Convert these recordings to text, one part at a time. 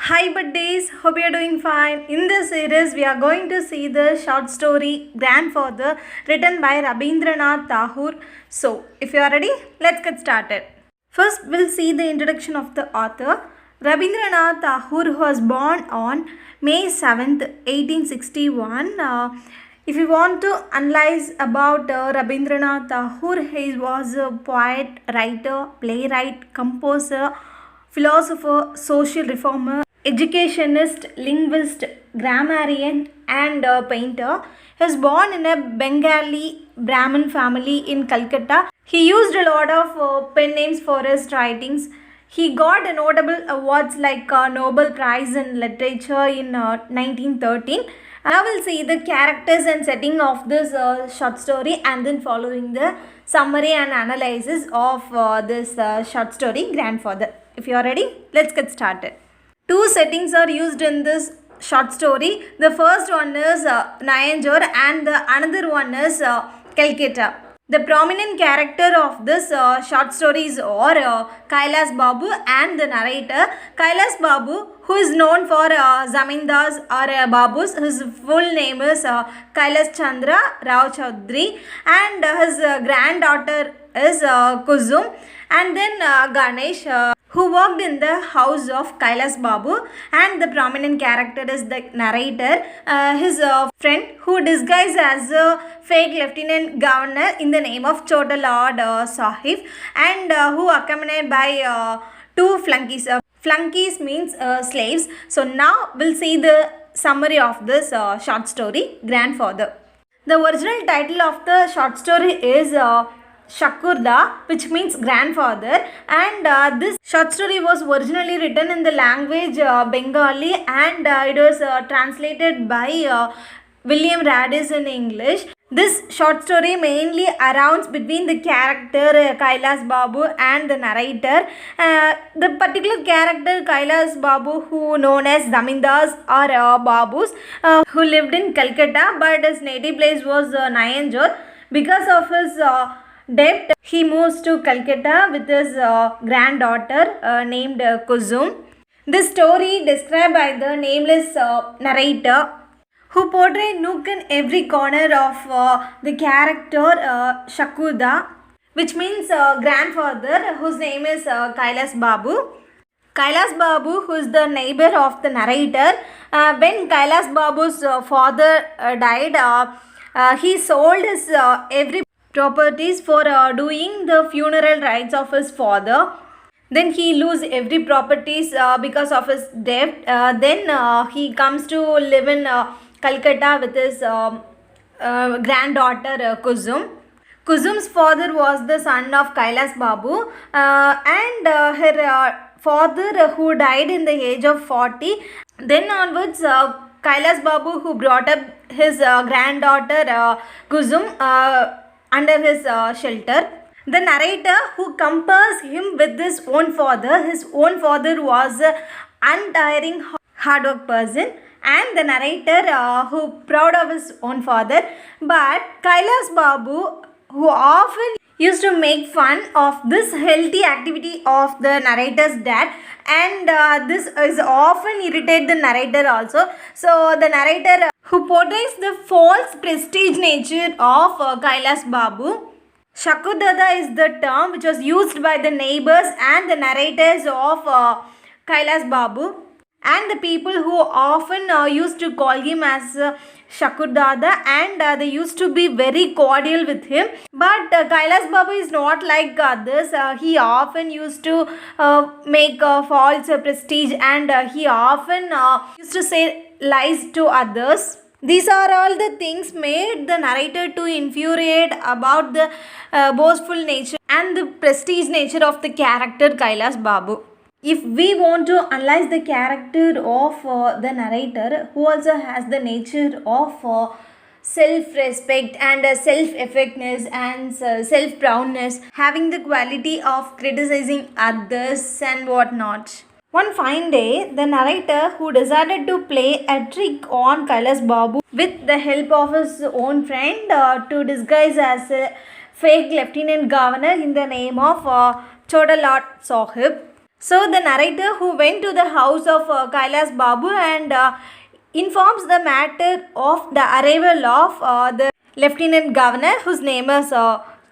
Hi buddies, hope you are doing fine. In this series, we are going to see the short story Grandfather written by Rabindranath Tagore. So, if you are ready, let's get started. First, we'll see the introduction of the author. Rabindranath Tagore was born on May 7th, 1861. If you want to analyze about Rabindranath Tagore, he was a poet, writer, playwright, composer, philosopher, social reformer, educationist, linguist, grammarian, and painter. He was born in a Bengali Brahmin family in Calcutta. He used a lot of pen names for his writings. He got notable awards like Nobel Prize in Literature in 1913. Now we'll see the characters and setting of this short story and then following the summary and analysis of this short story Grandfather. If you are ready, let's get started. Two settings are used in this short story. The first one is Nayanjore and the another one is Calcutta. The prominent character of this short stories are Kailas Babu and the narrator. Kailas Babu, who is known for Zamindars or Babus, his full name is Kailas Chandra Rao Chaudhary, and his granddaughter is Kuzum, and then Ganesh, who worked in the house of Kailas Babu, and the prominent character is the narrator, his friend who disguised as a fake lieutenant governor in the name of Chota Lord Sahib, and who accompanied by two flunkies. Flunkies means slaves. So now we'll see the summary of this short story, Grandfather. The original title of the short story is Thakurda, which means grandfather, and this short story was originally written in the language Bengali, and it was translated by William Radice in English. This short story mainly surrounds between the character Kailas Babu and the narrator. The particular character Kailas Babu, who known as Zamindars or Babus, who lived in Calcutta, but his native place was Nayanjore. Because of his debt, he moves to Calcutta with his granddaughter named Kuzum. This story described by the nameless narrator, who portrayed nook in every corner of the character Thakurda, which means grandfather, whose name is Kailas Babu. Kailas Babu, who is the neighbor of the narrator, when Kailas Babu's father died, he sold his every properties for doing the funeral rites of his father. Then he loses every properties because of his debt. Then he comes to live in Calcutta with his granddaughter Kuzum. Kuzum's father was the son of Kailas Babu, and her father who died in the age of 40. Then onwards, Kailas Babu, who brought up his granddaughter Kuzum under his shelter. The narrator, who compares him with his own father was an untiring hard work person, and the narrator who proud of his own father. But Kailas Babu, who often used to make fun of this healthy activity of the narrator's dad, and this is often irritate the narrator also. So the narrator who portrays the false prestige nature of Kailas Babu. Shakudada is the term which was used by the neighbors and the narrators of Kailas Babu, and the people who often used to call him as Shakudada, and they used to be very cordial with him. But Kailas Babu is not like others. He often used to make false prestige, and he often used to say lies to others. These are all the things made the narrator to infuriate about the boastful nature and the prestige nature of the character Kailas Babu. If we want to analyze the character of the narrator, who also has the nature of self-respect and self-effectiveness and self-proudness, having the quality of criticizing others and whatnot. One fine day, the narrator, who decided to play a trick on Kailas Babu with the help of his own friend to disguise as a fake lieutenant governor in the name of Chota Lord Sahib, So the narrator who went to the house of Kailas Babu and informs the matter of the arrival of the Lieutenant Governor, whose name is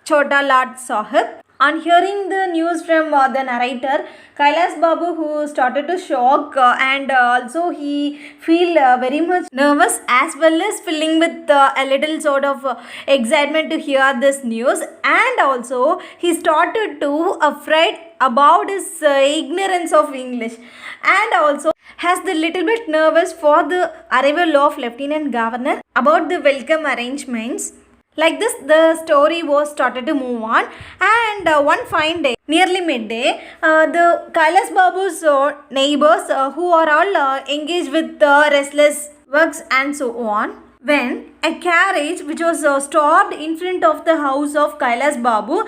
Chota Lad Sahib. On hearing the news from the narrator, Kailas Babu, who started to shock and also he feel very much nervous as well as filling with a little sort of excitement to hear this news, and also he started to afraid about his ignorance of English, and also has the little bit nervous for the arrival of Lieutenant Governor about the welcome arrangements. Like this, the story was started to move on, and one fine day, nearly midday, the Kailas Babu's neighbors, who are all engaged with restless works and so on, when a carriage which was stopped in front of the house of Kailas Babu.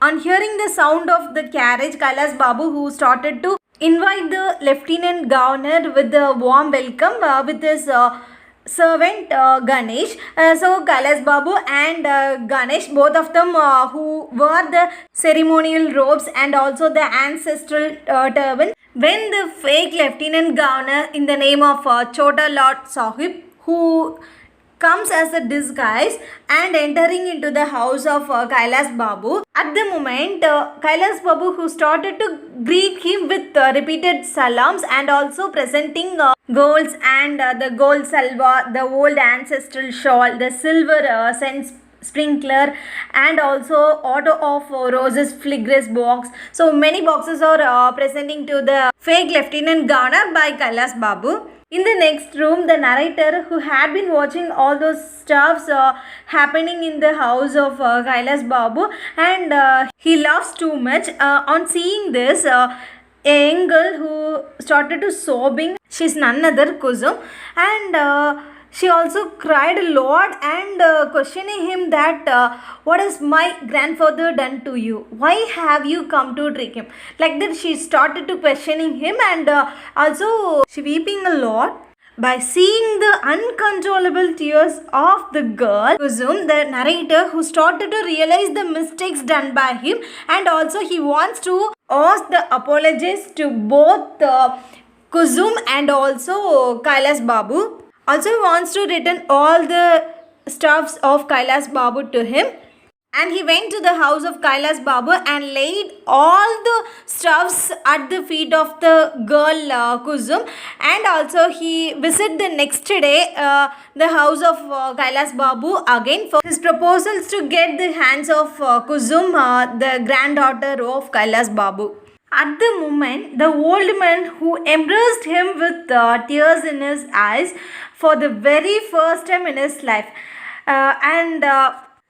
On hearing the sound of the carriage, Kailas Babu, who started to invite the Lieutenant Governor with a warm welcome with his servant Ganesh. So Kailas Babu and Ganesh, both of them who wore the ceremonial robes and also the ancestral turban, when the fake Lieutenant Governor in the name of Chota Lord Sahib, who comes as a disguise and entering into the house of Kailas Babu. At the moment, Kailas Babu, who started to greet him with repeated salams and also presenting golds and the gold salva, the old ancestral shawl, the silver scent sprinkler, and also auto of roses fligress box. So many boxes are presenting to the fake Lieutenant Governor by Kailas Babu. In the next room, the narrator, who had been watching all those stuffs happening in the house of Kailas Babu, and he laughs too much. On seeing this, a young girl who started to sobbing, she's none other Kusum, and she also cried a lot and questioning him that what has my grandfather done to you? Why have you come to trick him? Like that, she started to questioning him, and also she weeping a lot. By seeing the uncontrollable tears of the girl, Kusum, the narrator, who started to realize the mistakes done by him, and also he wants to ask the apologies to both Kusum and also Kailas Babu. Also wants to return all the stuffs of Kailas Babu to him, and he went to the house of Kailas Babu and laid all the stuffs at the feet of the girl Kusum, and also he visited the next day the house of Kailas Babu again for his proposals to get the hands of Kusum, the granddaughter of Kailas Babu. At the moment, the old man, who embraced him with tears in his eyes for the very first time in his life, and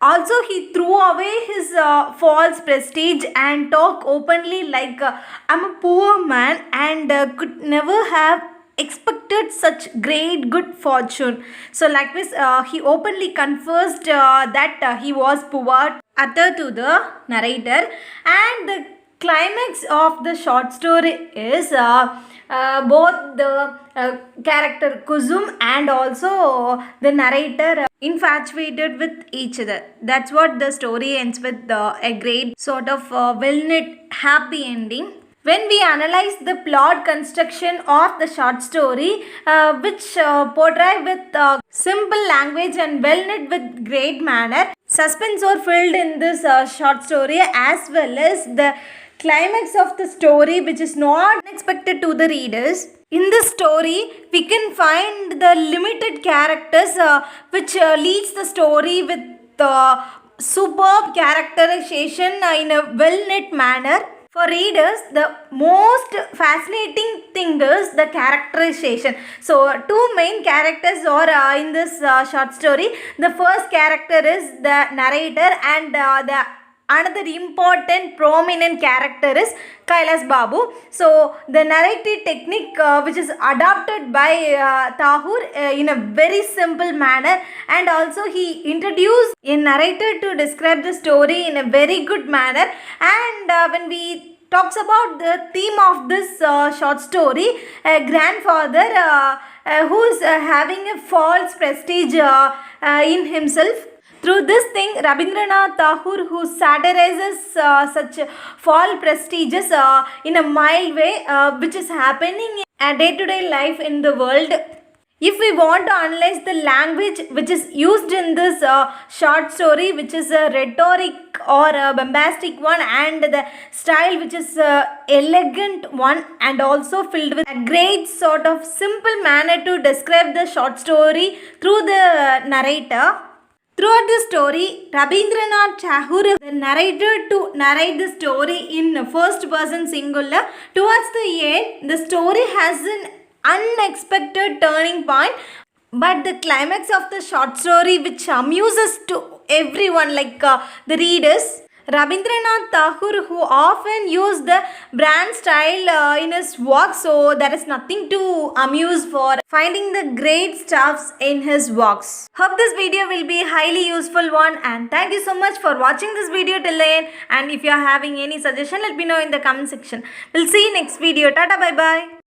also he threw away his false prestige and talked openly like I'm a poor man and could never have expected such great good fortune. So like this, he openly confessed that he was poor, uttered to the narrator, and the climax of the short story is both the character Kusum and also the narrator infatuated with each other. That's what the story ends with, a great sort of well-knit happy ending. When we analyze the plot construction of the short story, which portray with simple language and well knit with great manner, suspense are filled in this short story, as well as the climax of the story, which is not unexpected to the readers. In the story, we can find the limited characters which leads the story with superb characterization in a well-knit manner. For readers, the most fascinating thing is the characterization. So, two main characters are in this short story. The first character is the narrator, and the another important prominent character is Kailas Babu. So the narrative technique which is adopted by Tagore in a very simple manner, and also he introduced a narrator to describe the story in a very good manner. And when we talks about the theme of this short story, a grandfather who is having a false prestige in himself. Through this thing, Rabindranath Tagore, who satirizes such fall prestiges in a mild way, which is happening in a day-to-day life in the world. If we want to analyze the language which is used in this short story, which is a rhetoric or a bombastic one, and the style which is elegant one, and also filled with a great sort of simple manner to describe the short story through the narrator. Throughout the story, Rabindranath Tagore is the narrator to narrate the story in first person singular. Towards the end, the story has an unexpected turning point, but the climax of the short story, which amuses to everyone, like the readers. Rabindranath Tagore, who often used the brand style in his work, so there is nothing to amuse for finding the great stuffs in his works. Hope this video will be highly useful one, and thank you so much for watching this video till the end. And if you are having any suggestion, let me know in the comment section. We'll see you next video. Tata, bye bye.